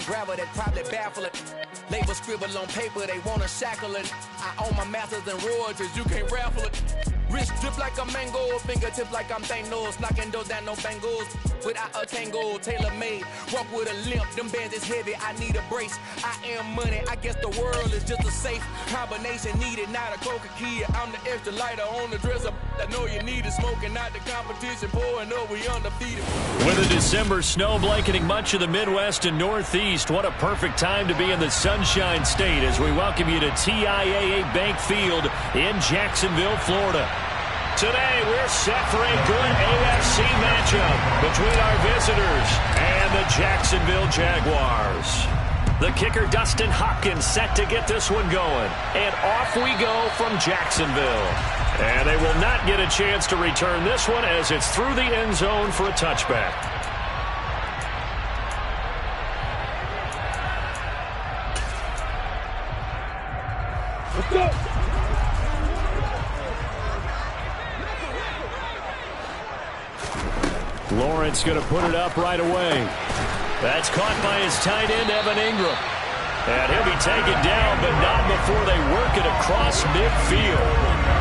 gravel that probably baffle it. Label scribble on paper, they wanna shackle it. I own my masters and royalties, you can't raffle it. Wrist drip like a mango, fingertip like I'm Thanos, knocking those down, no bangles. Without a tango, tailor-made, walk with a limp, them bands is heavy, I need a brace. I am money, I guess the world is just a safe combination needed, not a coca key. I'm the extra lighter on the dresser, I know you need it, smoking out the competition, pouring up, we undefeated. With a December snow blanketing much of the Midwest and Northeast, what a perfect time to be in the Sunshine State as we welcome you to TIAA Bank Field in Jacksonville, Florida. Today, we're set for a good AFC matchup between our visitors and the Jacksonville Jaguars. The kicker, Dustin Hopkins, set to get this one going. And off we go from Jacksonville. And they will not get a chance to return this one as it's through the end zone for a touchback. Let's go. Lawrence going to put it up right away. That's caught by his tight end, Evan Ingram. And he'll be taken down, but not before they work it across midfield.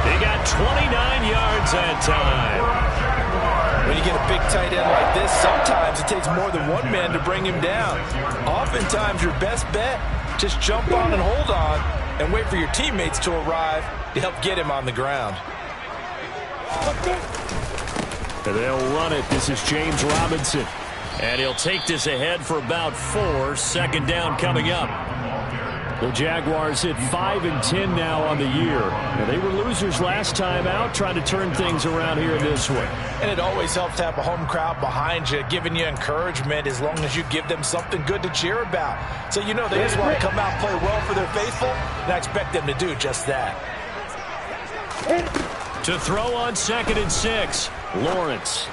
He got 29 yards that time. When you get a big tight end like this, sometimes it takes more than one man to bring him down. Oftentimes, your best bet, just jump on and hold on and wait for your teammates to arrive to help get him on the ground. And they'll run it. This is James Robinson. And he'll take this ahead for about 4. Second down coming up. The Jaguars hit 5-10 now on the year. And they were losers last time out, trying to turn things around here this one. And it always helps to have a home crowd behind you, giving you encouragement as long as you give them something good to cheer about. So you know they just want to come out and play well for their faithful, and I expect them to do just that. To throw on 2nd and 6, Lawrence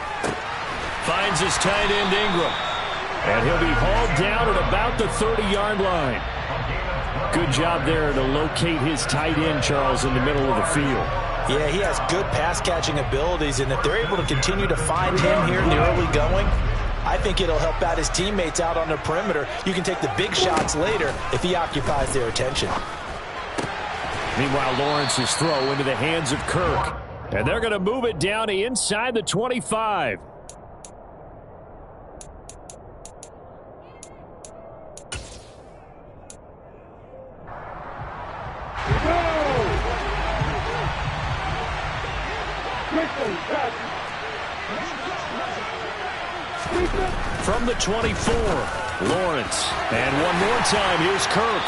finds his tight end Ingram. And he'll be hauled down at about the 30-yard line. Good job there to locate his tight end, Charles, in the middle of the field. Yeah, he has good pass-catching abilities, and if they're able to continue to find him here in the early going, I think it'll help out his teammates out on the perimeter. You can take the big shots later if he occupies their attention. Meanwhile, Lawrence's throw into the hands of Kirk. And they're going to move it down inside the 25. From the 24, Lawrence. And one more time, here's Kirk.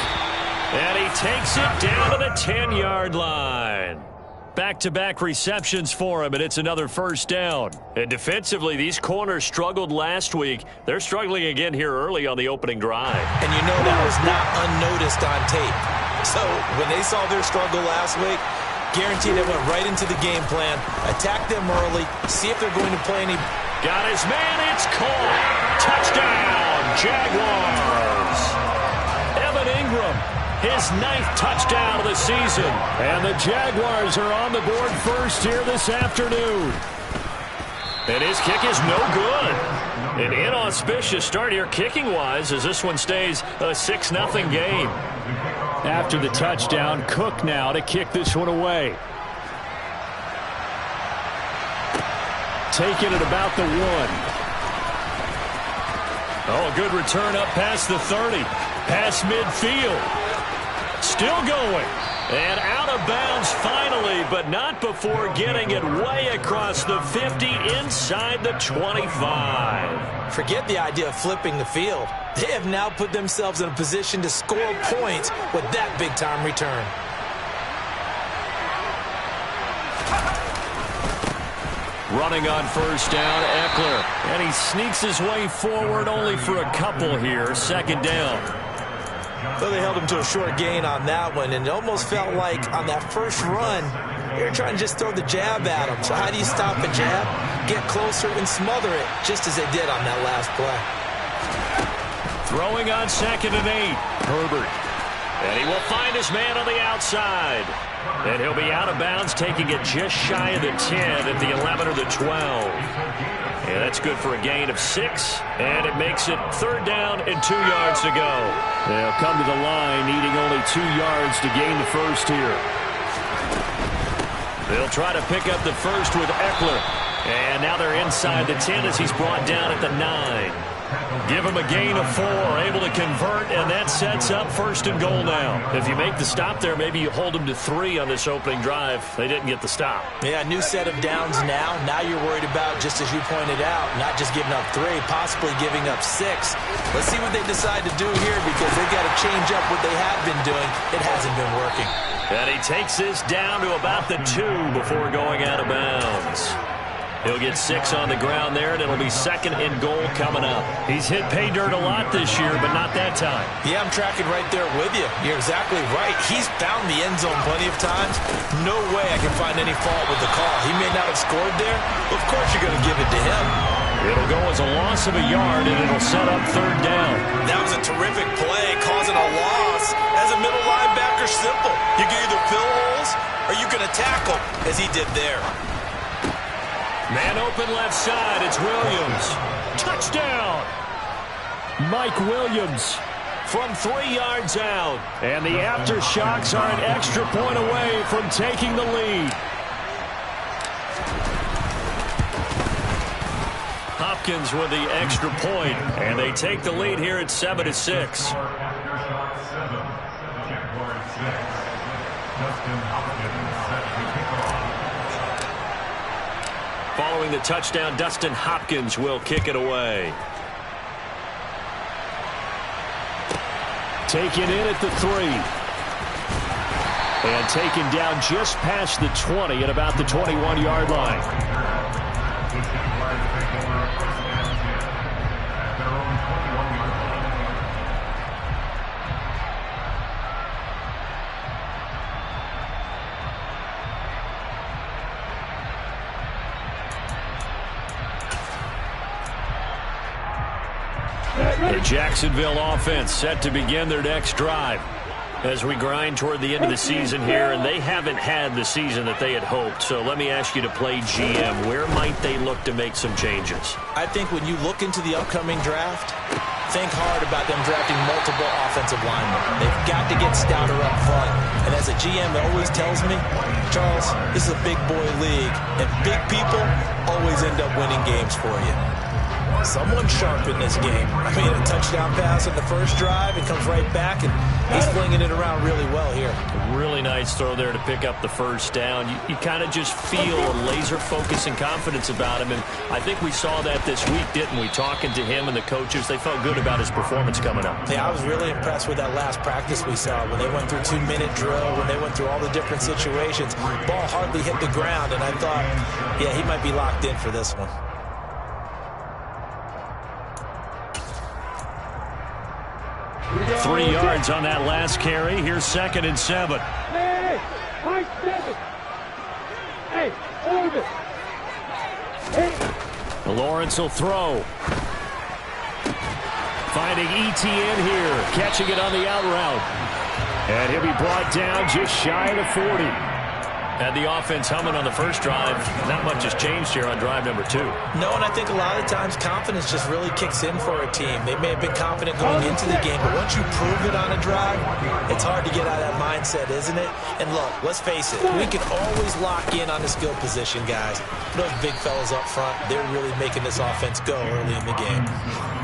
And he takes it down to the 10-yard line. Back-to-back receptions for him, and it's another first down. And defensively, these corners struggled last week. They're struggling again here early on the opening drive. And you know that was not unnoticed on tape. So when they saw their struggle last week, guaranteed they went right into the game plan, attack them early, see if they're going to play any. Got his man, it's caught. Touchdown, Jaguars. Evan Ingram, his 9th touchdown of the season. And the Jaguars are on the board first here this afternoon. And his kick is no good. An inauspicious start here kicking-wise as this one stays a 6-0 game. After the touchdown, Cook now to kick this one away. Taking it about the 1. Oh, a good return up past the 30. Past midfield. Still going. And out of bounds finally, but not before getting it way across the 50 inside the 25. Forget the idea of flipping the field. They have now put themselves in a position to score points with that big-time return. Running on first down, Eckler. And he sneaks his way forward only for a couple here. Second down. Well, they held him to a short gain on that one, and it almost felt like on that first run, they were trying to just throw the jab at him. So how do you stop a jab? Get closer and smother it, just as they did on that last play. Throwing on 2nd and 8, Herbert. And he will find his man on the outside. And he'll be out of bounds, taking it just shy of the 10 at the 11 or the 12. Yeah, that's good for a gain of 6, and it makes it 3rd down and 2 yards to go. They'll come to the line needing only 2 yards to gain the first here. They'll try to pick up the first with Eckler. And now they're inside the 10 as he's brought down at the 9. Give him a gain of 4, able to convert, and that sets up 1st and goal now. If you make the stop there, maybe you hold them to 3 on this opening drive. They didn't get the stop. Yeah, new set of downs now. Now you're worried about, just as you pointed out, not just giving up 3, possibly giving up 6. Let's see what they decide to do here, because they've got to change up what they have been doing. It hasn't been working. And he takes this down to about the 2 before going out of bounds. He'll get 6 on the ground there, and it'll be 2nd and goal coming up. He's hit pay dirt a lot this year, but not that time. Yeah, I'm tracking right there with you. You're exactly right. He's found the end zone plenty of times. No way I can find any fault with the call. He may not have scored there, but of course you're going to give it to him. It'll go as a loss of a yard, and it'll set up 3rd down. That was a terrific play, causing a loss. As a middle linebacker, simple. You can either fill holes or you can tackle, as he did there. Man open left side, it's Williams. Touchdown! Mike Williams from 3 yards out. And the aftershocks are an extra point away from taking the lead. Hopkins with the extra point, and they take the lead here at 7-6. Following the touchdown, Dustin Hopkins will kick it away. Taken in at the 3. And taken down just past the 20 at about the 21-yard line. The Jacksonville offense set to begin their next drive as we grind toward the end of the season here, and they haven't had the season that they had hoped. So let me ask you to play GM. Where might they look to make some changes? I think when you look into the upcoming draft, think hard about them drafting multiple offensive linemen. They've got to get stouter up front. And as a GM always tells me, Charles, this is a big boy league, and big people always end up winning games for you. Someone sharp in this game. I mean, a touchdown pass on the first drive and comes right back, and he's flinging it around really well here. Really nice throw there to pick up the first down. You kind of just feel a laser focus and confidence about him, and I think we saw that this week, didn't we? Talking to him and the coaches, they felt good about his performance coming up. Yeah, I was really impressed with that last practice we saw when they went through 2-minute drill, when they went through all the different situations. Ball hardly hit the ground, and I thought, yeah, he might be locked in for this one. 3 yards on that last carry. Here's 2nd and 7. Hey, Mike 7. Hey, hold it. Hey. Lawrence will throw. Finding ETN here, catching it on the out route. And he'll be brought down just shy of the 40. Had the offense humming on the first drive. Not much has changed here on drive number 2. No, and I think a lot of times confidence just really kicks in for a team. They may have been confident going into the game, but once you prove it on a drive, it's hard to get out of that mindset, isn't it? And look, let's face it, we can always lock in on the skill position, guys. Those big fellas up front, they're really making this offense go early in the game.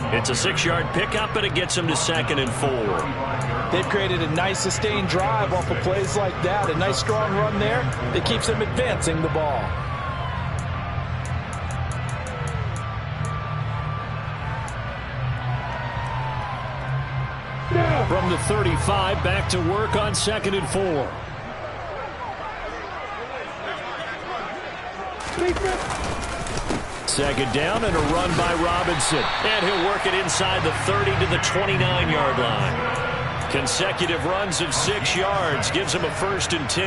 It's a 6-yard pickup, and it gets them to 2nd and 4. They've created a nice sustained drive off of plays like that. A nice strong run there that keeps them advancing the ball. From the 35, back to work on 2nd and 4. Second down and a run by Robinson. And he'll work it inside the 30 to the 29-yard line. Consecutive runs of 6 yards gives him a 1st and 10.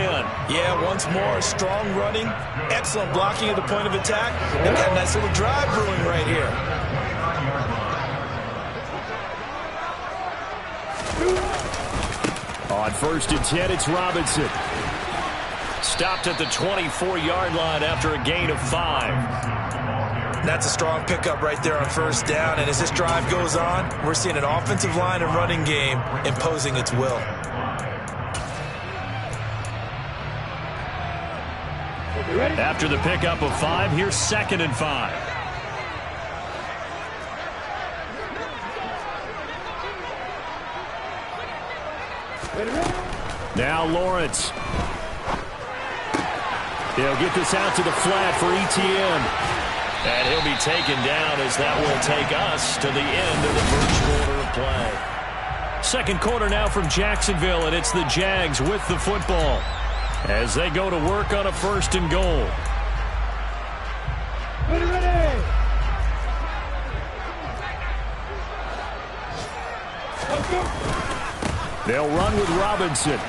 Yeah, once more, strong running, excellent blocking at the point of attack. They've got a nice little drive brewing right here. On 1st and 10, it's Robinson. Stopped at the 24-yard line after a gain of 5. And that's a strong pickup right there on first down. And as this drive goes on, we're seeing an offensive line and running game imposing its will. After the pickup of 5, here's 2nd and 5. Now Lawrence. He'll get this out to the flat for ETN. And he'll be taken down as that will take us to the end of the first quarter of play. Second quarter now from Jacksonville, and it's the Jags with the football as they go to work on a 1st and goal. Ready. They'll run with Robinson.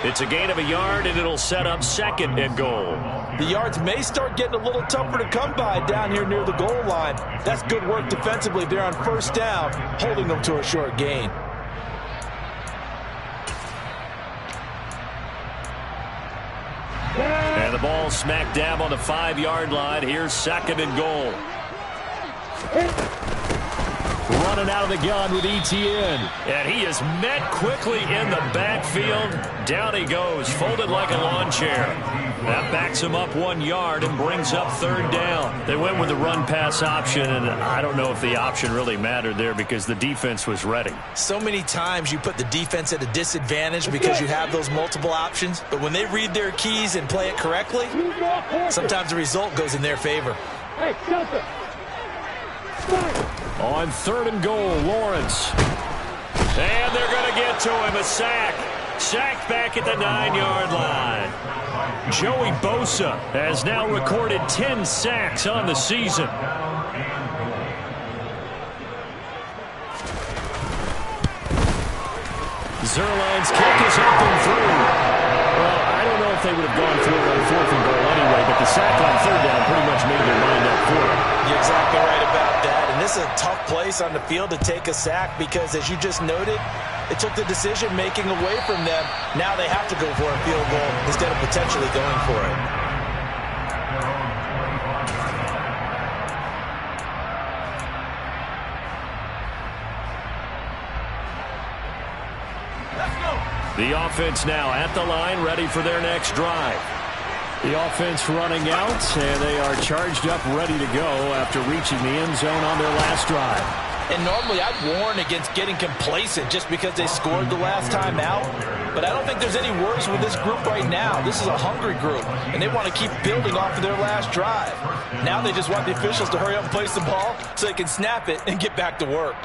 It's a gain of a yard, and it'll set up 2nd and goal. The yards may start getting a little tougher to come by down here near the goal line. That's good work defensively there on first down, holding them to a short gain. And the ball smack dab on the 5-yard line. Here's 2nd and goal. Running out of the gun with ETN. And he is met quickly in the backfield. Down he goes, folded like a lawn chair. That backs him up 1 yard and brings up 3rd down. They went with the run-pass option, and I don't know if the option really mattered there because the defense was ready. So many times you put the defense at a disadvantage because you have those multiple options. But when they read their keys and play it correctly, sometimes the result goes in their favor. Hey, Delta. On 3rd and goal, Lawrence. And they're going to get to him, a sack. Sacked back at the 9-yard line. Joey Bosa has now recorded 10 sacks on the season. Zerline's kick is up and through. Well, I don't know if they would have gone through it on 4th and goal anyway, but the sack on 3rd down pretty much made their mind up for it. You're exactly right about that. And this is a tough place on the field to take a sack because, as you just noted, it took the decision-making away from them. Now they have to go for a field goal instead of potentially going for it. The offense now at the line, ready for their next drive. The offense running out, and they are charged up, ready to go after reaching the end zone on their last drive. And normally I'd warn against getting complacent just because they scored the last time out. But I don't think there's any worries with this group right now. This is a hungry group, and they want to keep building off of their last drive. Now they just want the officials to hurry up and place the ball so they can snap it and get back to work.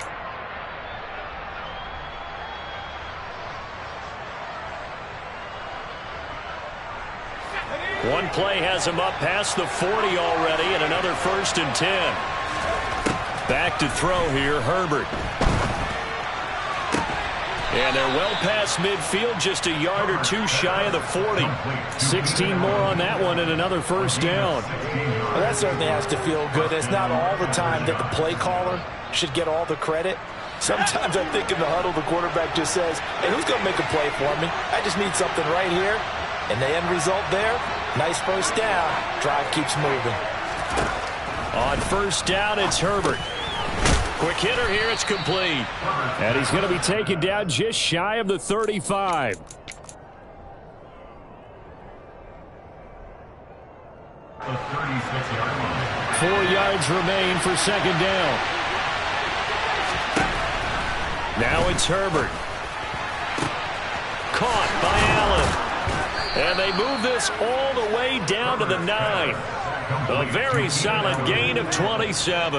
One play has him up past the 40 already, and another 1st and 10. Back to throw here, Herbert. And they're well past midfield, just a yard or 2 shy of the 40. 16 more on that one and another 1st down. Well, that certainly has to feel good. It's not all the time that the play caller should get all the credit. Sometimes I think in the huddle, the quarterback just says, hey, who's going to make a play for me? I just need something right here. And the end result there, nice 1st down. Drive keeps moving. On 1st down, it's Herbert. Quick hitter here, it's complete. And he's going to be taken down just shy of the 35. 36 yard line. 4 yards remain for 2nd down. Now it's Herbert. Caught by Allen. And they move this all the way down to the 9. A very solid gain of 27.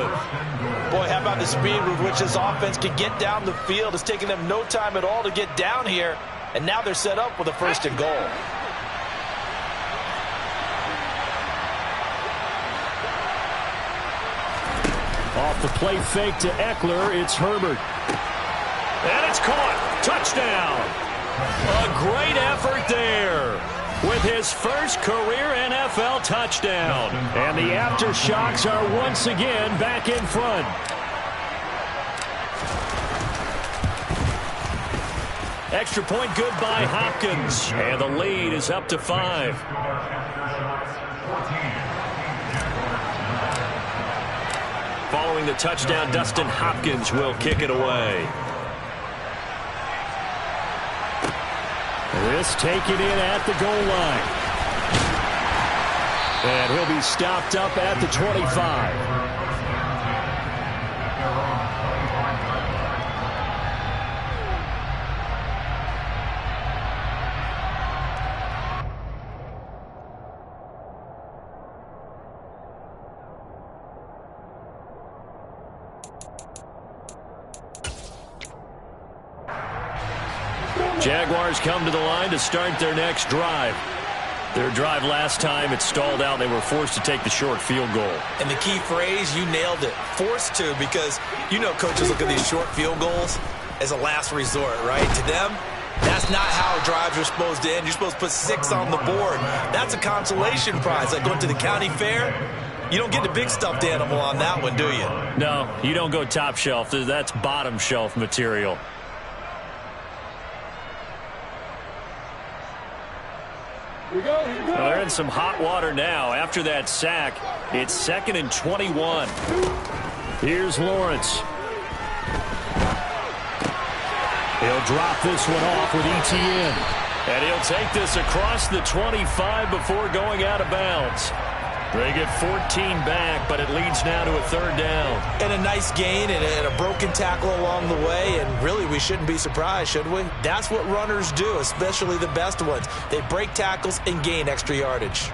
Boy, how about the speed with which this offense can get down the field? It's taking them no time at all to get down here. And now they're set up with a 1st and goal. Off the play fake to Eckler, it's Herbert. And it's caught. Touchdown. A great effort there with his first career NFL touchdown. And the Aftershocks are once again back in front. Extra point good by Hopkins. And the lead is up to 5. Following the touchdown, Dustin Hopkins will kick it away. This taken in at the goal line. And he'll be stopped up at the 25. Jaguars come to the line to start their next drive. Their drive last time, it stalled out. They were forced to take the short field goal. And the key phrase, you nailed it, forced to, because you know coaches look at these short field goals as a last resort, right? To them, that's not how drives are supposed to end. You're supposed to put 6 on the board. That's a consolation prize. Like going to the county fair, you don't get the big stuffed animal on that one, do you? No, you don't go top shelf. That's bottom shelf material. Well, they're in some hot water now. After that sack, it's 2nd and 21. Here's Lawrence. He'll drop this one off with ETN. And he'll take this across the 25 before going out of bounds. They get 14 back, but it leads now to a 3rd down. And a nice gain and a broken tackle along the way, and really we shouldn't be surprised, should we? That's what runners do, especially the best ones. They break tackles and gain extra yardage.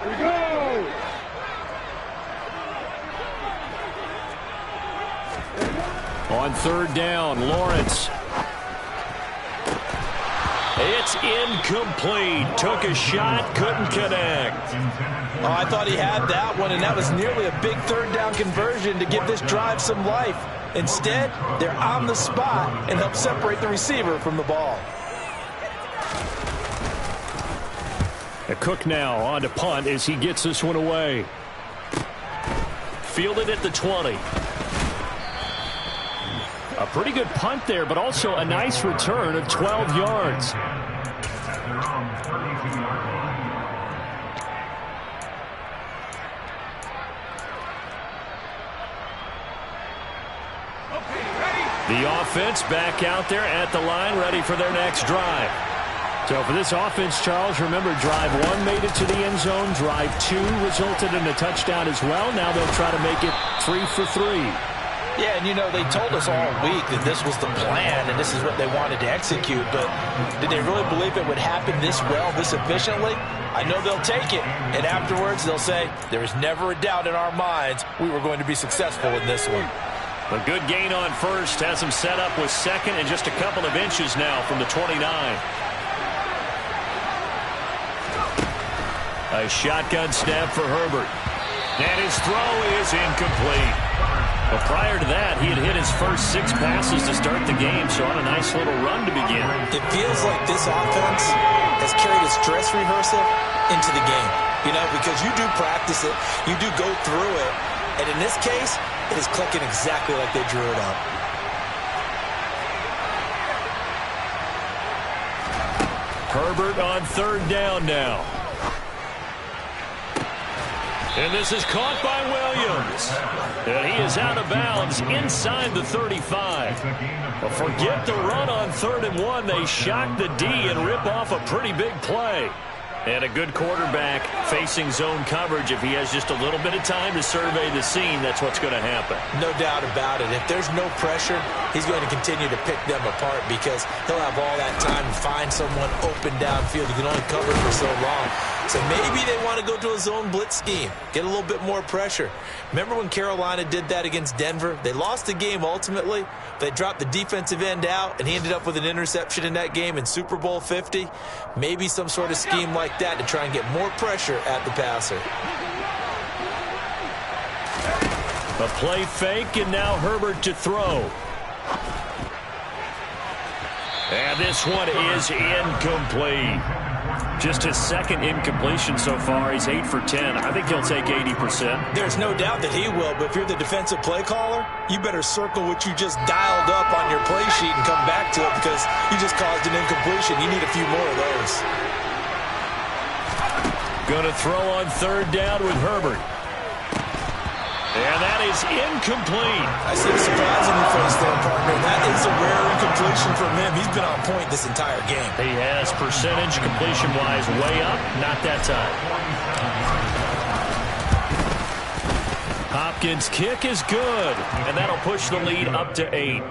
Here we go! On 3rd down, Lawrence. It's incomplete. Took a shot, couldn't connect. Oh, I thought he had that one, and that was nearly a big 3rd down conversion to give this drive some life. Instead, they're on the spot and help separate the receiver from the ball. A Cook now on to punt as he gets this one away. Fielded at the 20. A pretty good punt there, but also a nice return of 12 yards. The offense back out there at the line, ready for their next drive. So for this offense, Charles, remember, drive 1 made it to the end zone. Drive 2 resulted in a touchdown as well. Now they'll try to make it 3 for 3. Yeah, and you know, they told us all week that this was the plan and this is what they wanted to execute, but did they really believe it would happen this well, this efficiently? I know they'll take it, and afterwards they'll say, there was never a doubt in our minds we were going to be successful in this one. A good gain on first, has him set up with 2nd and just a couple of inches now from the 29. A shotgun snap for Herbert. And his throw is incomplete. But prior to that, he had hit his first 6 passes to start the game, so on a nice little run to begin. It feels like this offense has carried its dress rehearsal into the game. You know, because you do practice it, you do go through it, and in this case, it is clicking exactly like they drew it up. Herbert on 3rd down now. And this is caught by Williams. And he is out of bounds inside the 35. But forget the run on 3rd and 1. They shock the D and rip off a pretty big play. And a good quarterback facing zone coverage. If he has just a little bit of time to survey the scene, that's what's going to happen. No doubt about it. If there's no pressure, he's going to continue to pick them apart because he'll have all that time to find someone open downfield. He can only cover for so long. So maybe they want to go to a zone blitz scheme, get a little bit more pressure. Remember when Carolina did that against Denver? They lost the game ultimately. They dropped the defensive end out, and he ended up with an interception in that game in Super Bowl 50. Maybe some sort of scheme like that to try and get more pressure at the passer. A play fake, and now Herbert to throw. And this one is incomplete. Just his 2nd incompletion so far. He's 8 for 10. I think he'll take 80%. There's no doubt that he will, but if you're the defensive play caller, you better circle what you just dialed up on your play sheet and come back to it because you just caused an incompletion. You need a few more of those. Going to throw on third down with Herbert. And that is incomplete. I see the surprise on your face there, partner. That is a rare incompletion from him. He's been on point this entire game. He has percentage completion-wise way up. Not that time. Hopkins' kick is good, and that'll push the lead up to 8.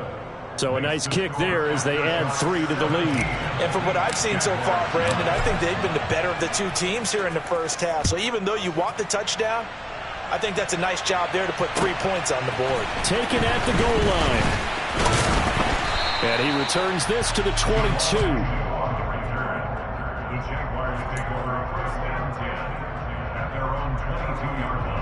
So a nice kick there as they add 3 to the lead. And from what I've seen so far, Brandon, I think they've been the better of the two teams here in the first half. So even though you want the touchdown, I think that's a nice job there to put 3 points on the board. Taken at the goal line. And he returns this to the 22. The Jaguars take over a 1st and 10 at their own 22-yard line.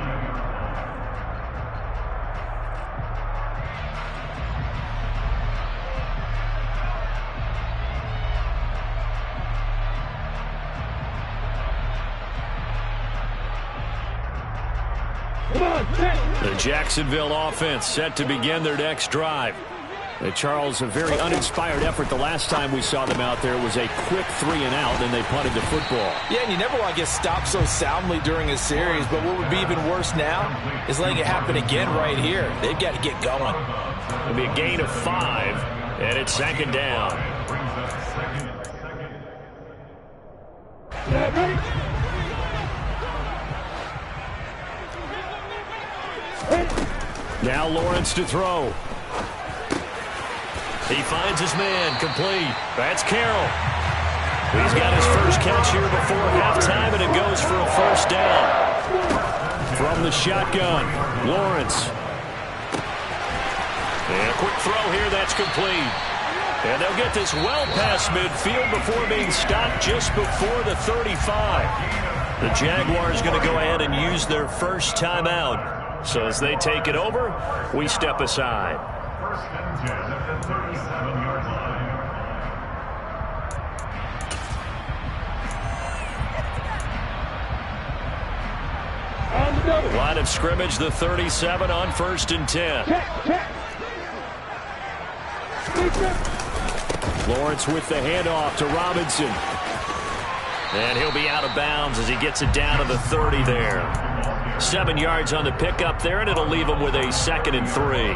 The Jacksonville offense set to begin their next drive. Charles, a very uninspired effort the last time we saw them out there was a quick 3-and-out, and they punted the football. Yeah, and you never want to get stopped so soundly during a series, but what would be even worse now is letting it happen again right here. They've got to get going. It'll be a gain of 5, and it's 2nd down. Now Lawrence to throw. He finds his man, complete. That's Carroll. He's got his first catch here before halftime, and it goes for a 1st down. From the shotgun, Lawrence. And a quick throw here, that's complete. And they'll get this well past midfield before being stopped just before the 35. The Jaguars going to go ahead and use their first timeout. So as they take it over, we step aside. 1st and 10 at the 37-yard line. Line of scrimmage, the 37 on 1st and 10. Lawrence with the handoff to Robinson. And he'll be out of bounds as he gets it down to the 30 there. 7 yards on the pickup there, and it'll leave him with a 2nd and 3.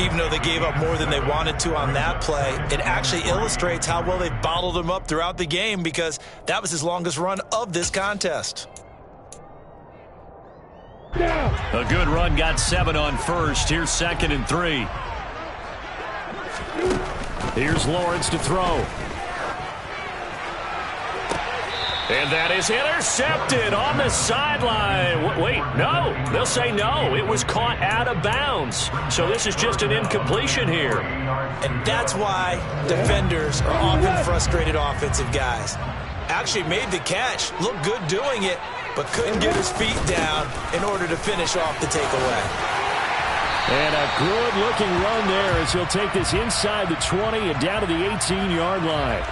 Even though they gave up more than they wanted to on that play, it actually illustrates how well they bottled him up throughout the game because that was his longest run of this contest. A good run, got 7 on 1st. Here's 2nd and 3. Here's Lawrence to throw. And that is intercepted on the sideline. Wait, no. They'll say no. It was caught out of bounds. So this is just an incompletion here. And that's why defenders are often frustrated offensive guys. Actually made the catch, looked good doing it, but couldn't get his feet down in order to finish off the takeaway. And a good-looking run there as he'll take this inside the 20 and down to the 18-yard line.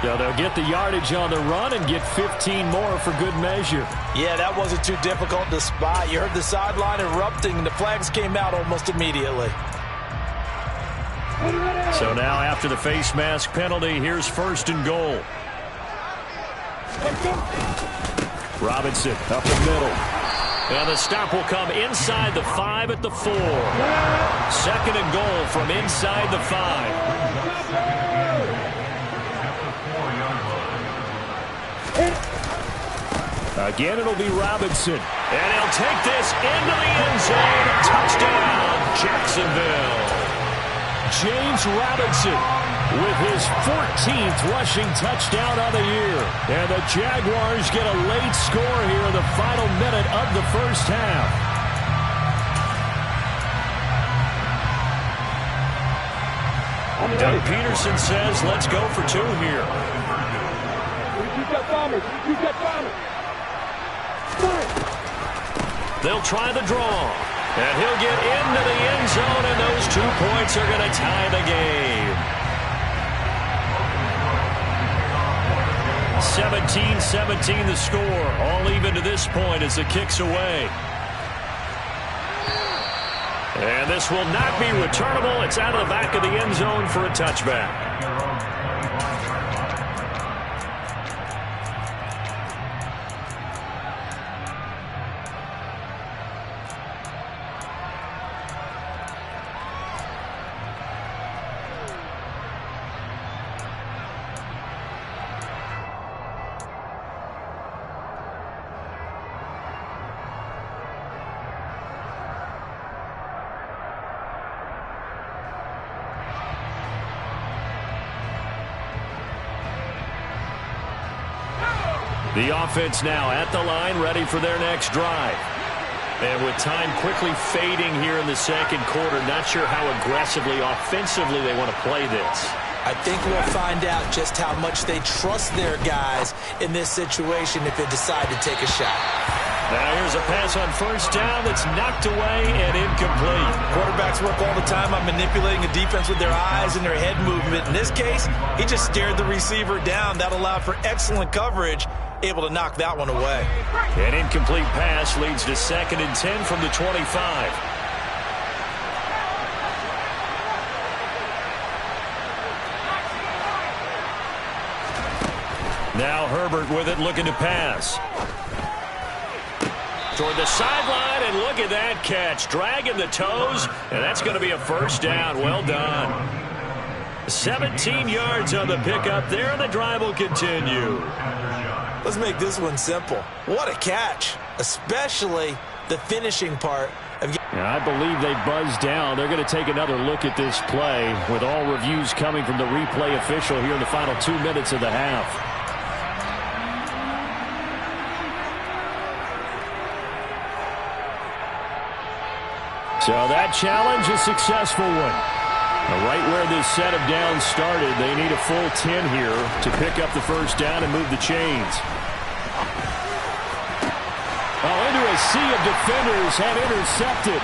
So they'll get the yardage on the run and get 15 more for good measure. Yeah, that wasn't too difficult to spot. You heard the sideline erupting, and the flags came out almost immediately. So now after the face mask penalty, here's 1st and goal. Robinson up the middle. And the stop will come inside the 5 at the 4. 2nd and goal from inside the 5. Again, it'll be Robinson. And he'll take this into the end zone. Touchdown, Jacksonville. James Robinson with his 14th rushing touchdown of the year. And the Jaguars get a late score here in the final minute of the first half. Doug Peterson says, let's go for 2 here. They'll try the draw. And he'll get into the end zone, and those 2 points are going to tie the game. 17-17 the score. All even to this point as the kick's away. And this will not be returnable. It's out of the back of the end zone for a touchback. The offense now at the line, ready for their next drive. And with time quickly fading here in the second quarter, not sure how aggressively, offensively they want to play this. I think we'll find out just how much they trust their guys in this situation if they decide to take a shot. Now here's a pass on first down that's knocked away and incomplete. Quarterbacks work all the time on manipulating a defense with their eyes and their head movement. In this case, he just stared the receiver down. That allowed for excellent coverage, able to knock that one away. An incomplete pass leads to 2nd and 10 from the 25. Now Herbert with it, looking to pass. Toward the sideline, and look at that catch. Dragging the toes, and that's going to be a first down. Well done. 17 yards on the pickup there, and the drive will continue. Let's make this one simple. What a catch, especially the finishing part. I believe they buzzed down. They're going to take another look at this play with all reviews coming from the replay official here in the final 2 minutes of the half. So that challenge, a successful one. Right where this set of downs started, they need a full 10 here to pick up the first down and move the chains. Into a sea of defenders had intercepted.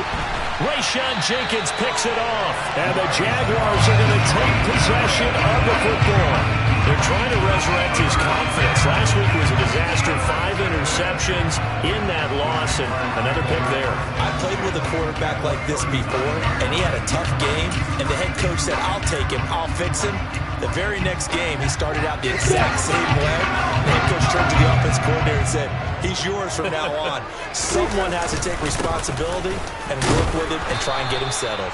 Rayshawn Jenkins picks it off, and the Jaguars are going to take possession of the football. They're trying to resurrect his confidence. Last week was a disaster, 5 interceptions in that loss, and another pick there. I played with a quarterback like this before, and he had a tough game, and the head coach said, I'll take him, I'll fix him. The very next game, he started out the exact same way. The head coach turned to the offense coordinator and said, he's yours from now on. Someone has to take responsibility and work with him and try and get him settled.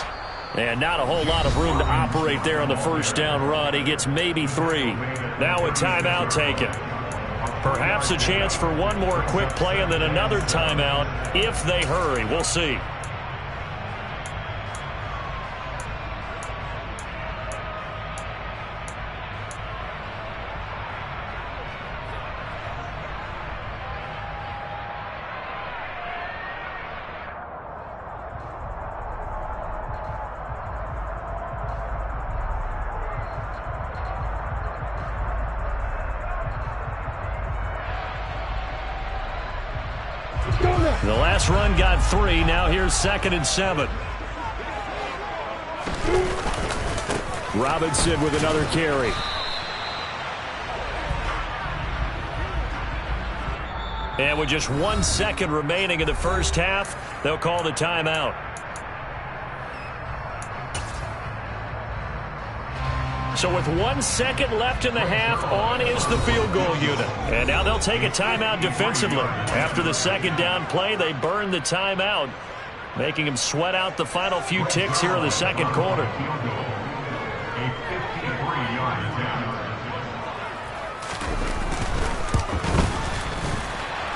And not a whole lot of room to operate there on the first down run. He gets maybe 3. Now a timeout taken. Perhaps a chance for one more quick play and then another timeout if they hurry. We'll see. The last run got 3. Now here's 2nd and 7. Robinson with another carry. And with just 1 second remaining in the first half, they'll call the timeout. So with 1 second left in the half, on is the field goal unit. And now they'll take a timeout defensively. After the second down play, they burn the timeout, making them sweat out the final few ticks here in the second quarter.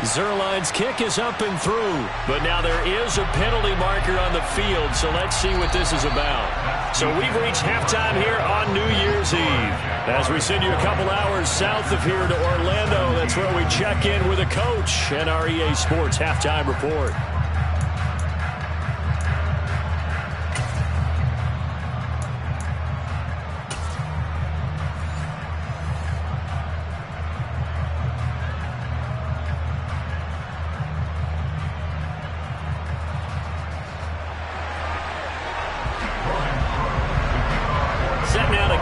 Zerline's kick is up and through, but now there is a penalty marker on the field, so let's see what this is about. So we've reached halftime here on New Year's Eve. As we send you a couple hours south of here to Orlando, that's where we check in with a coach and our EA Sports Halftime Report.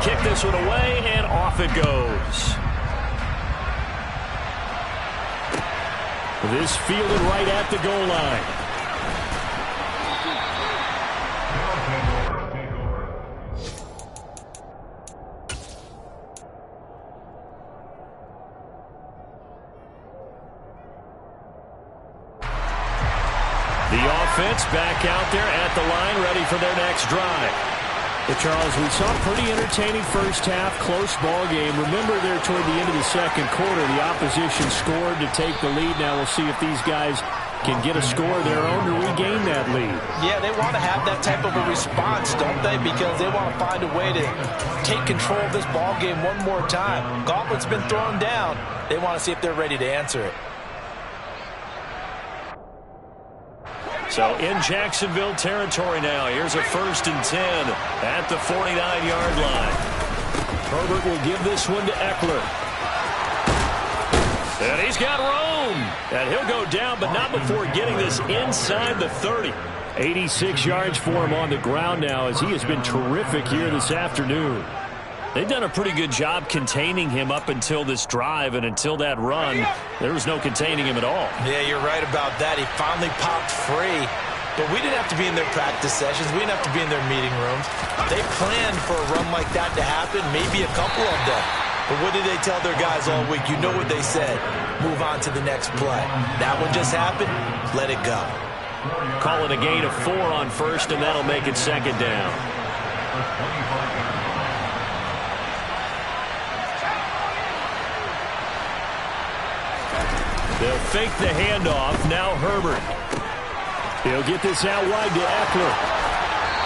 Kick this one away, and off it goes. This fielded right at the goal line. The offense back out there at the line, ready for their next drive. Well, Charles, we saw a pretty entertaining first half, close ball game. Remember there toward the end of the second quarter, the opposition scored to take the lead. Now we'll see if these guys can get a score of their own to regain that lead. Yeah, they want to have that type of a response, don't they? Because they want to find a way to take control of this ball game one more time. Gauntlet's been thrown down. They want to see if they're ready to answer it. So in Jacksonville territory now. Here's a 1st and 10 at the 49-yard line. Herbert will give this one to Eckler. And he's got room. And he'll go down, but not before getting this inside the 30. 86 yards for him on the ground now as he has been terrific here this afternoon. They've done a pretty good job containing him up until this drive, and until that run, there was no containing him at all. Yeah, you're right about that. He finally popped free. But we didn't have to be in their practice sessions. We didn't have to be in their meeting rooms. They planned for a run like that to happen, maybe a couple of them. But what did they tell their guys all week? You know what they said. Move on to the next play. That one just happened. Let it go. Call it a gain of 4 on 1st, and that'll make it 2nd down. They'll fake the handoff. Now Herbert. He'll get this out wide to Eckler.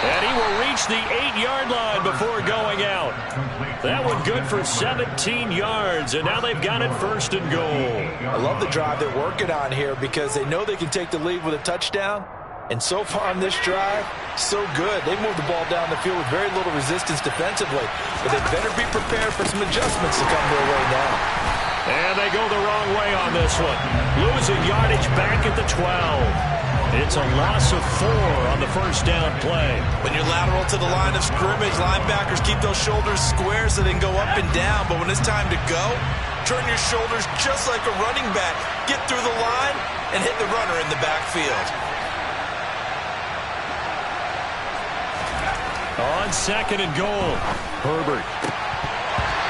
And he will reach the 8-yard line before going out. That one good for 17 yards, and now they've got it 1st and goal. I love the drive they're working on here because they know they can take the lead with a touchdown. And so far on this drive, so good. They moved the ball down the field with very little resistance defensively. But they better be prepared for some adjustments to come their way now. And they go the wrong way on this one. Losing yardage back at the 12. It's a loss of 4 on the 1st down play. When you're lateral to the line of scrimmage, linebackers keep those shoulders square so they can go up and down. But when it's time to go, turn your shoulders just like a running back. Get through the line and hit the runner in the backfield. On 2nd and goal, Herbert.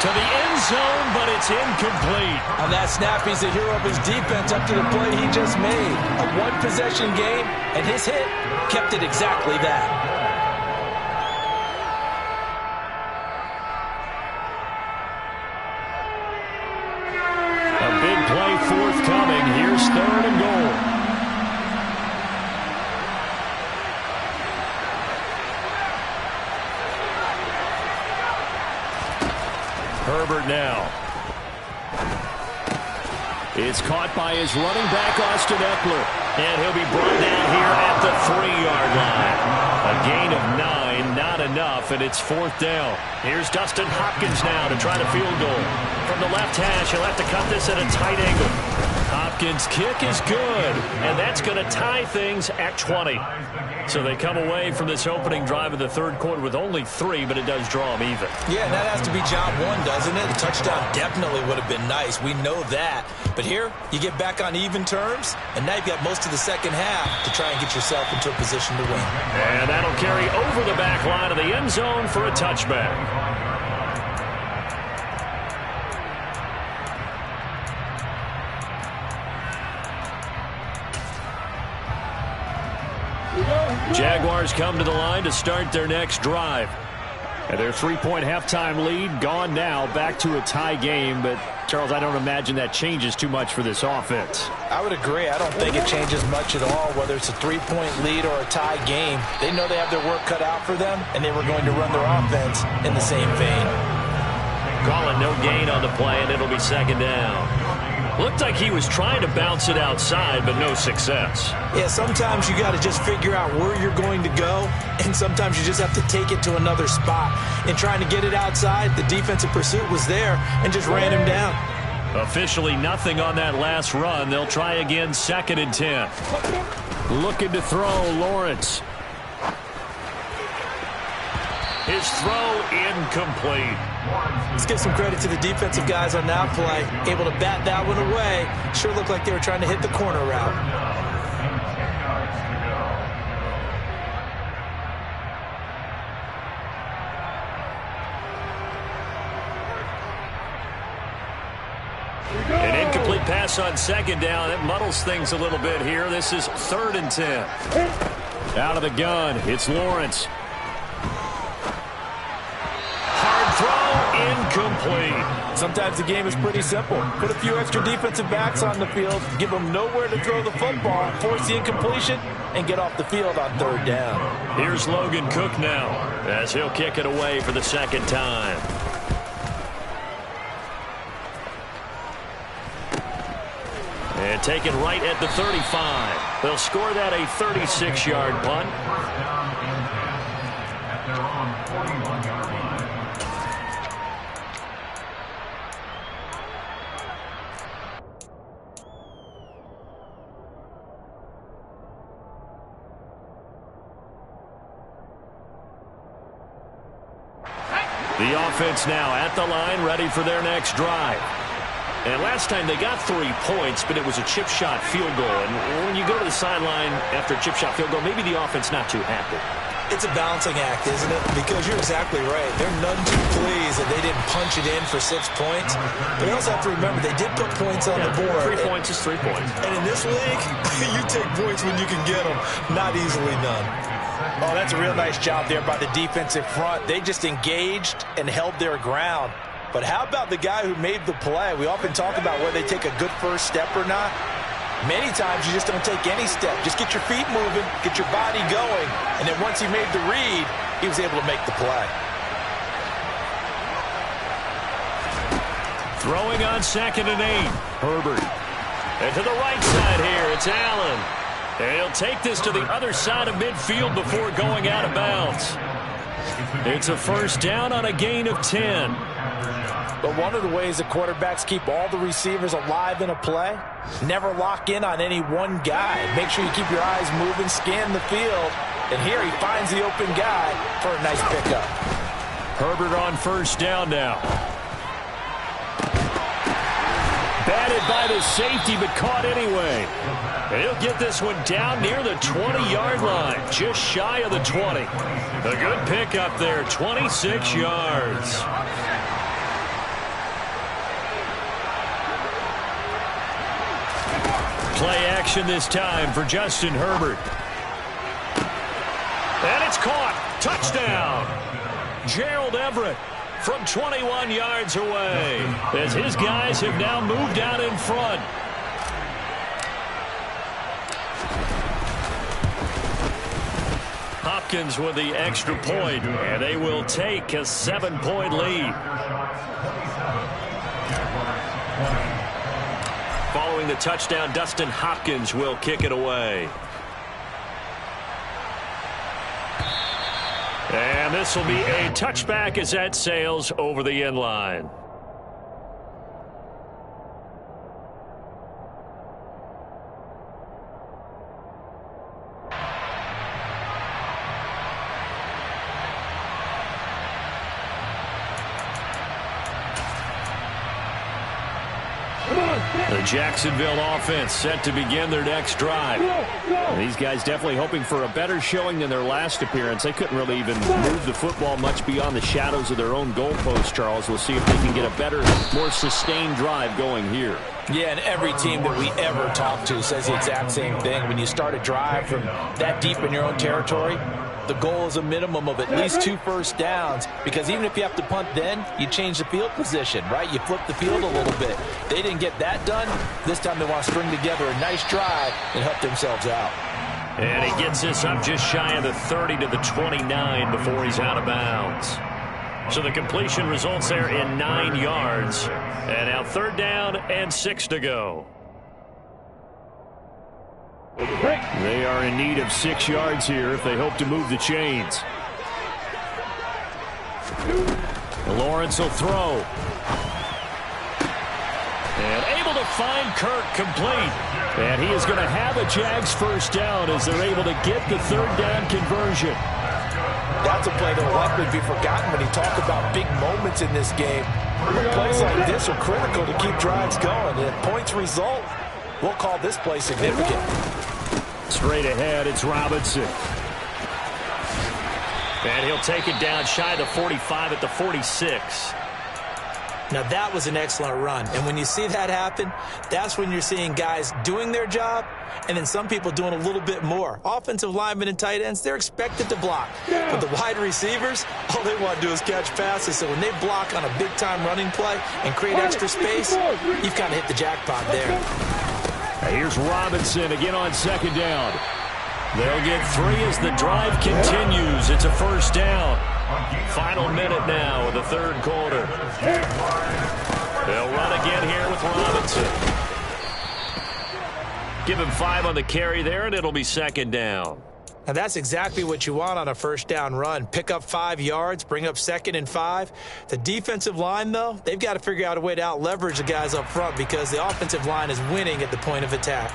To the end zone, but it's incomplete. On that snap, he's the hero of his defense up to the play he just made. A one-possession game, and his hit kept it exactly that. A big play forthcoming. Here's 3rd and goal. Herbert now. It's caught by his running back, Austin Eckler. And he'll be brought down here at the 3-yard line. A gain of 9, not enough, and it's 4th down. Here's Dustin Hopkins now to try to field goal. From the left hash, he'll have to cut this at a tight angle. Hopkins' kick is good, and that's going to tie things at 20. So they come away from this opening drive of the 3rd quarter with only 3, but it does draw them even. Yeah, and that has to be job 1, doesn't it? A touchdown definitely would have been nice. We know that. But here, you get back on even terms, and now you've got most of the 2nd half to try and get yourself into a position to win. And that'll carry over the back line of the end zone for a touchback. Jaguars come to the line to start their next drive. And their 3-point halftime lead gone now, back to a tie game. But, Charles, I don't imagine that changes too much for this offense. I would agree. I don't think it changes much at all, whether it's a 3-point lead or a tie game. They know they have their work cut out for them, and they were going to run their offense in the same vein. Calling no gain on the play, and it'll be 2nd down. Looked like he was trying to bounce it outside, but no success. Yeah, sometimes you got to just figure out where you're going to go, and sometimes you just have to take it to another spot. In trying to get it outside, the defensive pursuit was there and just ran him down. Officially nothing on that last run. They'll try again, 2nd and 10. Looking to throw, Lawrence. His throw incomplete. Let's give some credit to the defensive guys on that play. Able to bat that one away. Sure looked like they were trying to hit the corner route. An incomplete pass on 2nd down. It muddles things a little bit here. This is 3rd and 10. Out of the gun, it's Lawrence. Hard throw, incomplete. incomplete. Sometimes the game is pretty simple. Put a few extra defensive backs on the field, give them nowhere to throw the football, force the incompletion, and get off the field on third down. Here's Logan Cook now as he'll kick it away for the second time. And taken right at the 35. They'll score that a 36-yard punt. At their own 41-yard line. The offense now at the line, ready for their next drive. And last time they got 3 points, but it was a chip shot field goal. And when you go to the sideline after a chip shot field goal, maybe the offense not too happy. It's a balancing act, isn't it? Because you're exactly right. They're none too pleased that they didn't punch it in for 6 points. But you also have to remember they did put points on the board. 3 points is 3 points. And in this league, you take points when you can get them. Not easily done. Oh, that's a real nice job there by the defensive front. They just engaged and held their ground. But how about the guy who made the play? We often talk about whether they take a good first step or not. Many times you just don't take any step. Just get your feet moving, get your body going, and then once he made the read, he was able to make the play. Throwing on 2nd and 8. Herbert. And to the right side here, it's Allen. And he'll take this to the other side of midfield before going out of bounds. It's a first down on a gain of 10. But one of the ways the quarterbacks keep all the receivers alive in a play, never lock in on any one guy. Make sure you keep your eyes moving, scan the field, and here he finds the open guy for a nice pickup. Herbert on first down now. Batted by the safety, but caught anyway. And he'll get this one down near the 20-yard line, just shy of the 20. A good pickup there, 26 yards. Play action this time for Justin Herbert. And it's caught. Touchdown. Gerald Everett from 21 yards away as his guys have now moved out in front. Hopkins with the extra point, and they will take a 7-point lead. Following the touchdown, Dustin Hopkins will kick it away. And this will be a touchback as that sails over the end line. The Jacksonville offense set to begin their next drive. These guys definitely hoping for a better showing than their last appearance. They couldn't really even move the football much beyond the shadows of their own goalpost, Charles. We'll see if they can get a better, more sustained drive going here. Yeah, and every team that we ever talk to says the exact same thing. When you start a drive from that deep in your own territory, the goal is a minimum of at least 2 first downs, because even if you have to punt then, you change the field position, right? You flip the field a little bit. They didn't get that done. This time they want to string together a nice drive and help themselves out. And he gets this up just shy of the 30 to the 29 before he's out of bounds. So the completion results there in 9 yards. And now 3rd down and 6 to go. They are in need of 6 yards here if they hope to move the chains. Lawrence will throw. And able to find Kirk complete. And he is going to have a Jags first down as they're able to get the 3rd down conversion. That's a play that will likely be forgotten when you talk about big moments in this game. Plays like this are critical to keep drives going. And if points result, we'll call this play significant. Straight ahead, it's Robinson. And he'll take it down shy of the 45 at the 46. Now, that was an excellent run. And when you see that happen, that's when you're seeing guys doing their job and then some people doing a little bit more. Offensive linemen and tight ends, they're expected to block. But the wide receivers, all they want to do is catch passes. So when they block on a big-time running play and create extra space, you've kind of hit the jackpot there. Here's Robinson again on second down. They'll get 3 as the drive continues. It's a first down. Final minute now of the third quarter. They'll run again here with Robinson. Give him 5 on the carry there, and it'll be second down. Now, that's exactly what you want on a first down run. Pick up 5 yards, bring up 2nd and 5. The defensive line, though, they've got to figure out a way to out-leverage the guys up front because the offensive line is winning at the point of attack.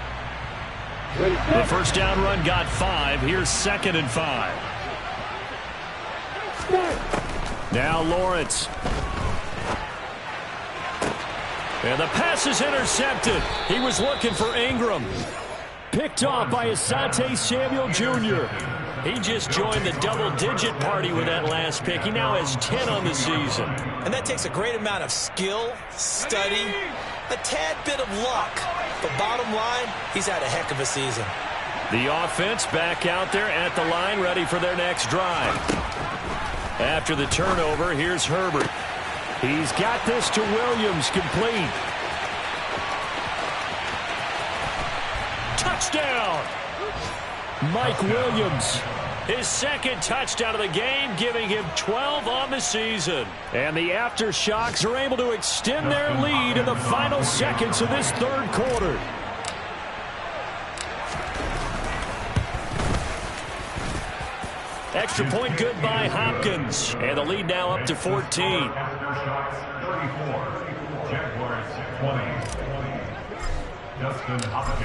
The first down run got 5. Here's 2nd and 5. Now Lawrence. And the pass is intercepted. He was looking for Ingram. Picked off by Asante Samuel Jr. He just joined the double-digit party with that last pick. He now has 10 on the season. And that takes a great amount of skill, study, a tad bit of luck. But bottom line, he's had a heck of a season. The offense back out there at the line, ready for their next drive. After the turnover, here's Herbert. He's got this to Williams, complete. Touchdown! Mike Williams. His second touchdown of the game, giving him 12 on the season. And the Aftershocks are able to extend their lead in the final seconds of this third quarter. Extra point good by Hopkins. And the lead now up to 14. Aftershocks 34, Jaguars 20.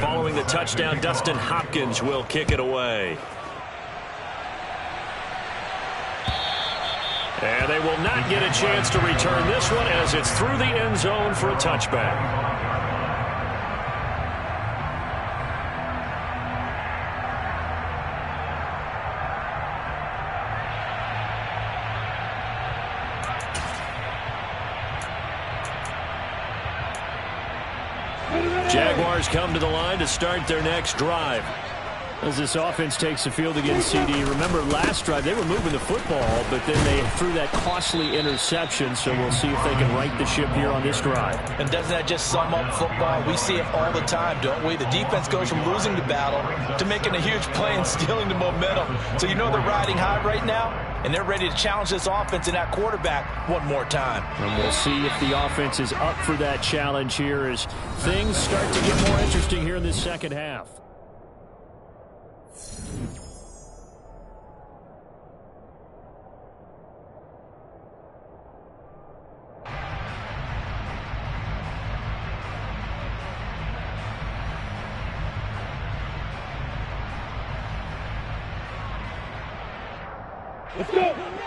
Following the touchdown, Dustin Hopkins will kick it away. And they will not get a chance to return this one as it's through the end zone for a touchback. Jaguars come to the line to start their next drive. As this offense takes the field against CD. Remember, last drive, they were moving the football, but then they threw that costly interception, so we'll see if they can right the ship here on this drive. And doesn't that just sum up football? We see it all the time, don't we? The defense goes from losing the battle to making a huge play and stealing the momentum. So you know they're riding high right now, and they're ready to challenge this offense and that quarterback one more time. And we'll see if the offense is up for that challenge here as things start to get more interesting here in this second half.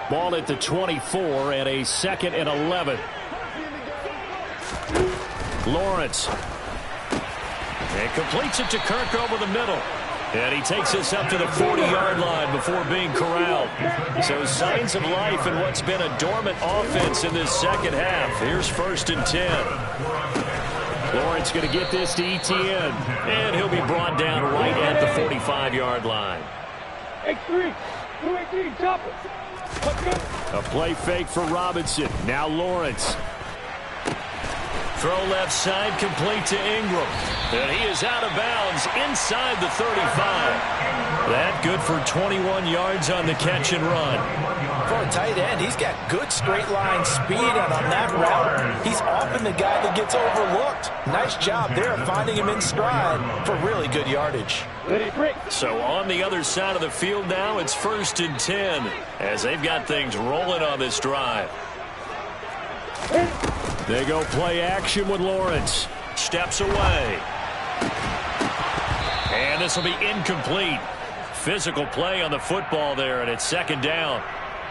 Ball at the 24 and a 2nd and 11. Lawrence. And completes it to Kirk over the middle. And he takes us up to the 40-yard line before being corralled. So signs of life in what's been a dormant offense in this second half. Here's 1st and 10. Lawrence going to get this to Etienne. And he'll be brought down right at the 45-yard line. X3, 218, chop it. A play fake for Robinson. Now Lawrence. Throw left side, complete to Ingram. And he is out of bounds inside the 35. That good for 21 yards on the catch and run. For a tight end, he's got good straight line speed, and on that route, he's often the guy that gets overlooked. Nice job there of finding him in stride for really good yardage. So on the other side of the field now, it's 1st and 10 as they've got things rolling on this drive. They go play action with Lawrence. Steps away. And this will be incomplete. Physical play on the football there, and it's 2nd down.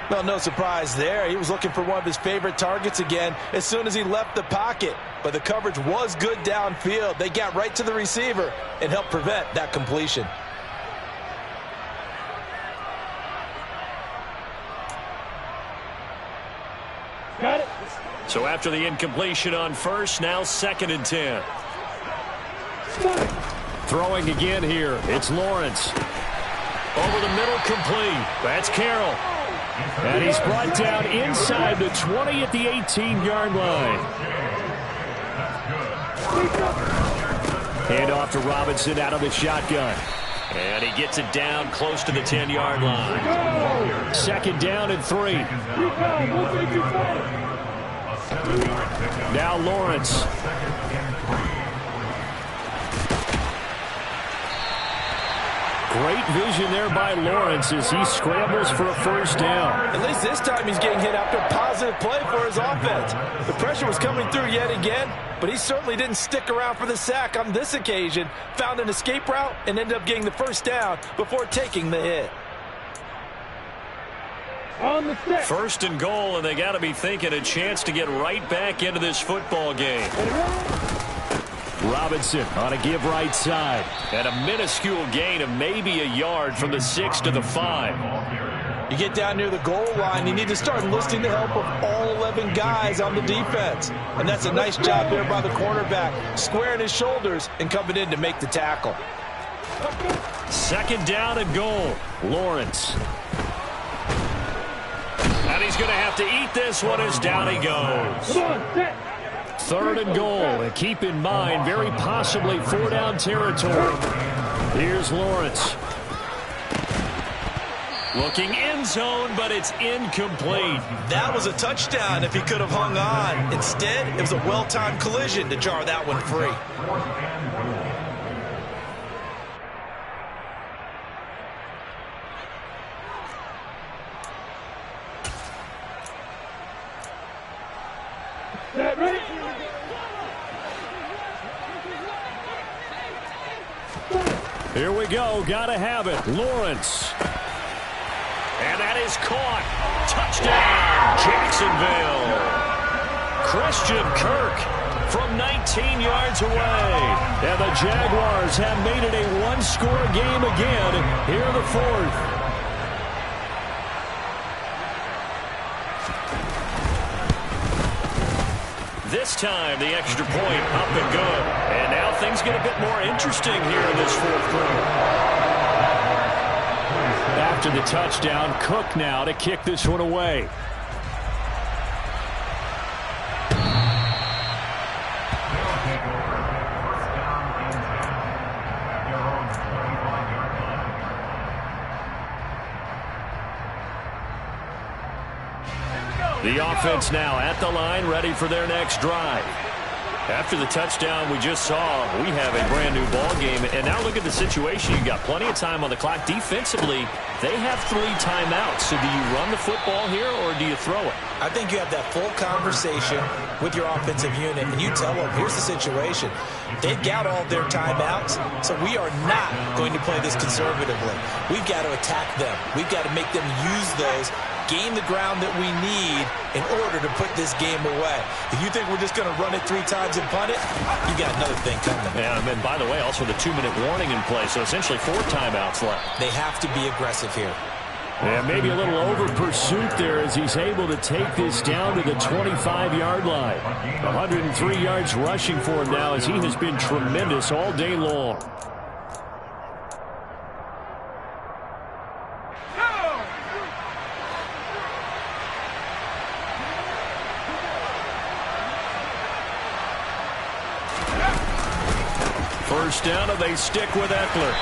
Well, no surprise there. He was looking for one of his favorite targets again as soon as he left the pocket. But the coverage was good downfield. They got right to the receiver and helped prevent that completion. Got it. So after the incompletion on first, now 2nd and 10. Throwing again here. It's Lawrence. Over the middle, complete. That's Carroll. And he's brought down inside the 20 at the 18-yard line. Hand off to Robinson out of the shotgun. And he gets it down close to the 10-yard line. 2nd down and 3. Now Lawrence. Great vision there by Lawrence as he scrambles for a first down. At least this time he's getting hit after a positive play for his offense. The pressure was coming through yet again, but he certainly didn't stick around for the sack on this occasion. Found an escape route and ended up getting the first down before taking the hit. On the set. 1st and goal, and they got to be thinking a chance to get right back into this football game. Robinson on a give right side. And a minuscule gain of maybe a yard from the 6 to the 5. You get down near the goal line, you need to start enlisting the help of all 11 guys on the defense. And that's a nice job there by the cornerback, squaring his shoulders and coming in to make the tackle. 2nd down and goal. Lawrence. And he's going to have to eat this one as down he goes. Come on, set. 3rd and goal, and keep in mind, very possibly 4-down territory. Here's Lawrence. Looking end zone, but it's incomplete. That was a touchdown if he could have hung on. Instead, it was a well-timed collision to jar that one free. Set, ready. Here we go. Got to have it. Lawrence. And that is caught. Touchdown, Jacksonville. Christian Kirk from 19 yards away. And the Jaguars have made it a one-score game again here in the 4th. This time, the extra point up and good. And now things get a bit more interesting here in this 4th quarter. After the touchdown, Cook now to kick this one away. The offense now at the line, ready for their next drive. After the touchdown we just saw, we have a brand-new ball game. And now look at the situation. You've got plenty of time on the clock. Defensively, they have 3 timeouts. So do you run the football here or do you throw it? I think you have that full conversation with your offensive unit, and you tell them, here's the situation. They've got all their timeouts, so we are not going to play this conservatively. We've got to attack them. We've got to make them use those, gain the ground that we need in order to put this game away. If you think we're just going to run it 3 times and punt it, you got another thing coming. Yeah, and by the way, also the 2-minute warning in play, so essentially 4 timeouts left. They have to be aggressive here. And maybe a little over pursuit there as he's able to take this down to the 25-yard line. 103 yards rushing for him now as he has been tremendous all day long. First down, and they stick with Eckler.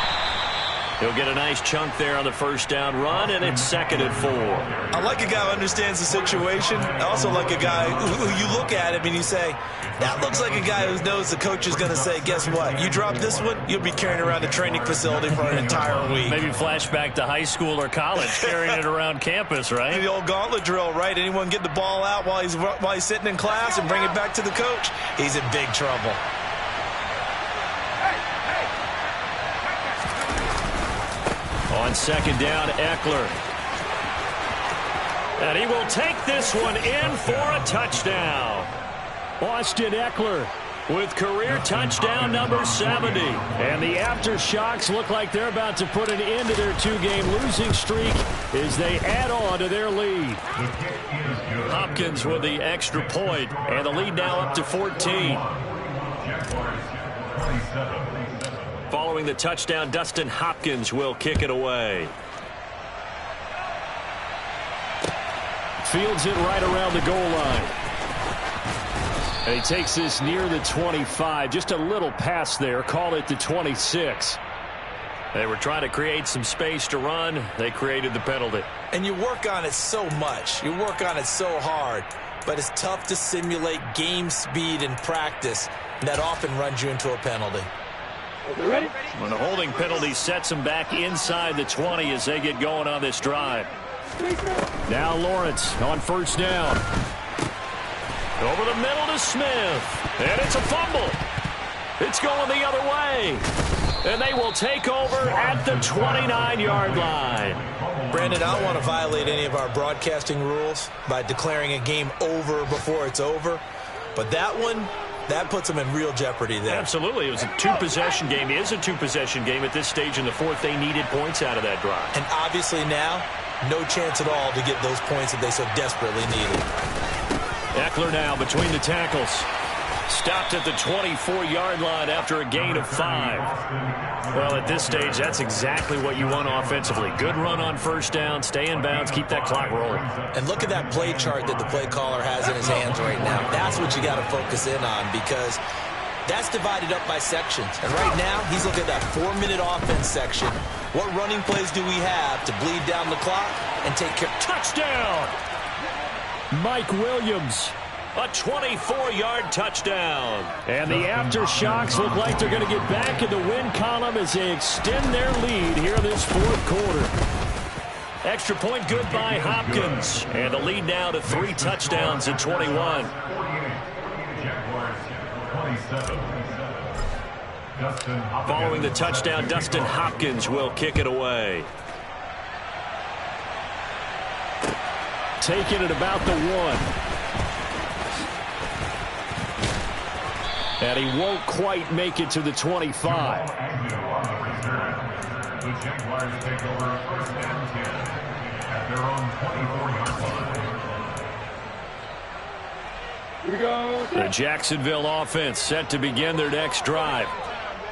He'll get a nice chunk there on the first down run, and it's 2nd and 4. I like a guy who understands the situation. I also like a guy who you look at him and you say, that looks like a guy who knows the coach is going to say, guess what? You drop this one, you'll be carrying around a training facility for an entire week. Maybe flashback to high school or college, carrying it around campus, right? The old gauntlet drill, right? Anyone get the ball out while he's sitting in class and bring it back to the coach? He's in big trouble. On 2nd down, Eckler. And he will take this one in for a touchdown. Austin Eckler with career touchdown number 70. And the aftershocks look like they're about to put an end to their two-game losing streak as they add on to their lead. Hopkins with the extra point, and the lead now up to 14. Following the touchdown, Dustin Hopkins will kick it away. Fields it right around the goal line. And he takes this near the 25. Just a little pass there. Call it the 26. They were trying to create some space to run. They created the penalty. And you work on it so much. You work on it so hard. But it's tough to simulate game speed in practice. And that often runs you into a penalty. Ready? When the holding penalty sets them back inside the 20 as they get going on this drive. Now Lawrence on first down. Over the middle to Smith. And it's a fumble. It's going the other way. And they will take over at the 29-yard line. Brandon, I don't want to violate any of our broadcasting rules by declaring a game over before it's over. But that one, that puts them in real jeopardy there. Absolutely. It was a two-possession game. It is a two-possession game at this stage in the fourth. They needed points out of that drive. And obviously now, no chance at all to get those points that they so desperately needed. Eckler now between the tackles. Stopped at the 24-yard line after a gain of 5. Well, at this stage, that's exactly what you want offensively. Good run on first down, stay in bounds, keep that clock rolling. And look at that play chart that the play caller has in his hands right now. That's what you got to focus in on because that's divided up by sections. And right now, he's looking at that 4-minute offense section. What running plays do we have to bleed down the clock and take care? Touchdown! Mike Williams. A 24-yard touchdown. And the aftershocks look like they're going to get back in the win column as they extend their lead here in this fourth quarter. Extra point good by Hopkins. And the lead now to 3 touchdowns at 21. Following the touchdown, Dustin Hopkins will kick it away. Taking it about the 1. And he won't quite make it to the 25. The Jaguars take over first and 10 at their own 24-yard line. Here we go. The Jacksonville offense set to begin their next drive.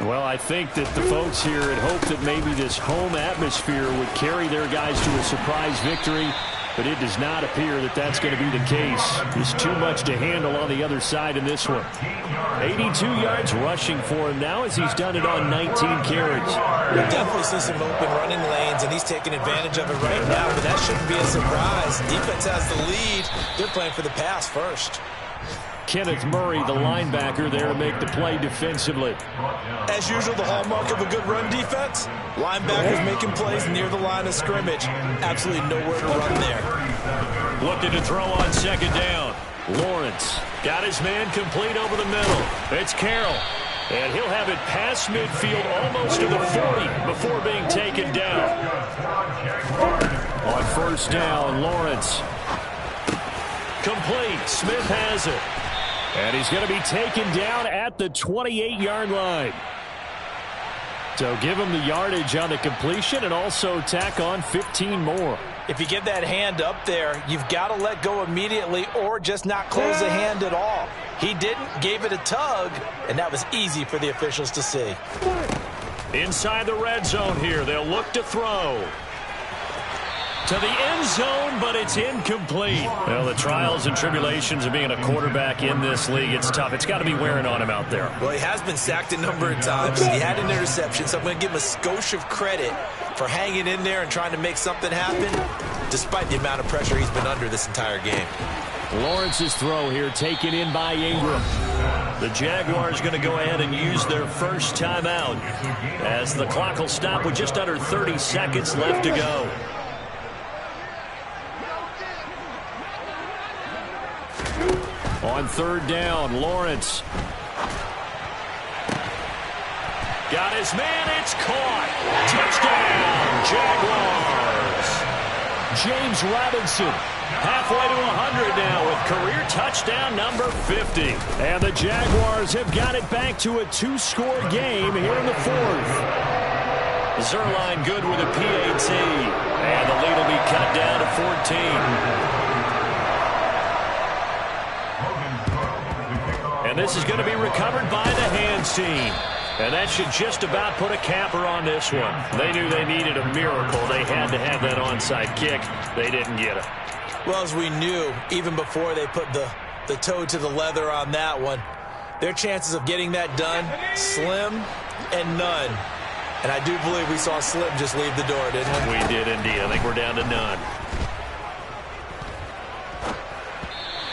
Well, I think that the folks here had hoped that maybe this home atmosphere would carry their guys to a surprise victory. But it does not appear that that's going to be the case. There's too much to handle on the other side in this one. 82 yards rushing for him now as he's done it on 19 carries. We definitely see some open running lanes, and he's taking advantage of it right now, but that shouldn't be a surprise. Defense has the lead. They're playing for the pass first. Kenneth Murray, the linebacker, there to make the play defensively. As usual, the hallmark of a good run defense, linebackers making plays near the line of scrimmage. Absolutely nowhere to run there. Looking to throw on second down. Lawrence got his man complete over the middle. It's Carroll. And he'll have it past midfield almost to the 40 before being taken down. On first down, Lawrence. Complete. Smith has it. And he's going to be taken down at the 28-yard line. So give him the yardage on the completion and also tack on 15 more. If you give that hand up there, you've got to let go immediately or just not close the hand at all. He didn't, gave it a tug, and that was easy for the officials to see. Inside the red zone here, they'll look to throw. To the end zone, but it's incomplete. Well, the trials and tribulations of being a quarterback in this league, it's tough. It's got to be wearing on him out there. Well, he has been sacked a number of times. He had an interception, so I'm going to give him a skosh of credit for hanging in there and trying to make something happen, despite the amount of pressure he's been under this entire game. Lawrence's throw here taken in by Ingram. The Jaguars going to go ahead and use their first timeout as the clock will stop with just under 30 seconds left to go. On third down, Lawrence. Got his man, it's caught. Touchdown, Jaguars. James Robinson. Halfway to 100 now with career touchdown number 50. And the Jaguars have got it back to a 2-score game here in the 4th. Zerline good with a PAT. And the lead will be cut down to 14. And this is going to be recovered by the hands team. And that should just about put a capper on this one. They knew they needed a miracle. They had to have that onside kick. They didn't get it. Well, as we knew, even before they put the toe to the leather on that one, their chances of getting that done, slim and none. And I do believe we saw Slim just leave the door, didn't we? We did indeed. I think we're down to none.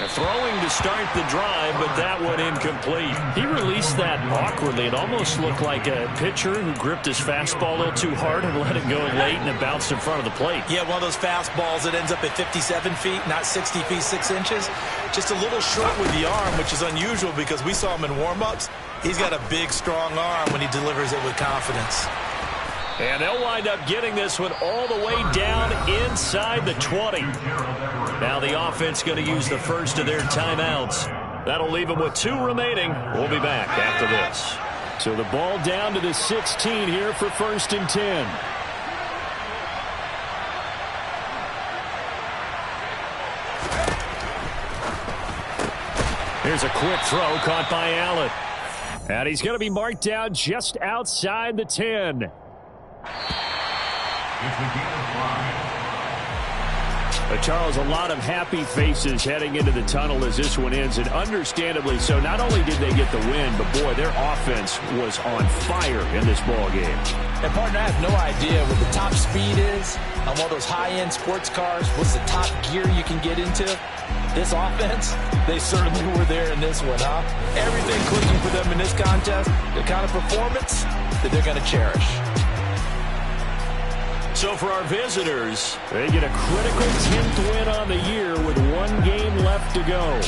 Throwing to start the drive, but that one incomplete. He released that awkwardly. It almost looked like a pitcher who gripped his fastball a little too hard and let it go late, and it bounced in front of the plate. Yeah, one of those fastballs that ends up at 57 feet, not 60 feet, 6 inches. Just a little short with the arm, which is unusual because we saw him in warm-ups. He's got a big, strong arm when he delivers it with confidence. And they'll wind up getting this one all the way down inside the 20. Now the offense going to use the first of their timeouts. That'll leave them with 2 remaining. We'll be back after this. So the ball down to the 16 here for 1st and 10. Here's a quick throw caught by Allen. And he's going to be marked down just outside the 10. Charles, a lot of happy faces heading into the tunnel as this one ends, and understandably so. Not only did they get the win, but boy, their offense was on fire in this ball game. And partner, I have no idea what the top speed is on one of those high-end sports cars. What's the top gear you can get into? This offense, they certainly were there in this one, huh? Everything clicking for them in this contest, the kind of performance that they're going to cherish. So for our visitors, they get a critical 10th win on the year with 1 game left to go.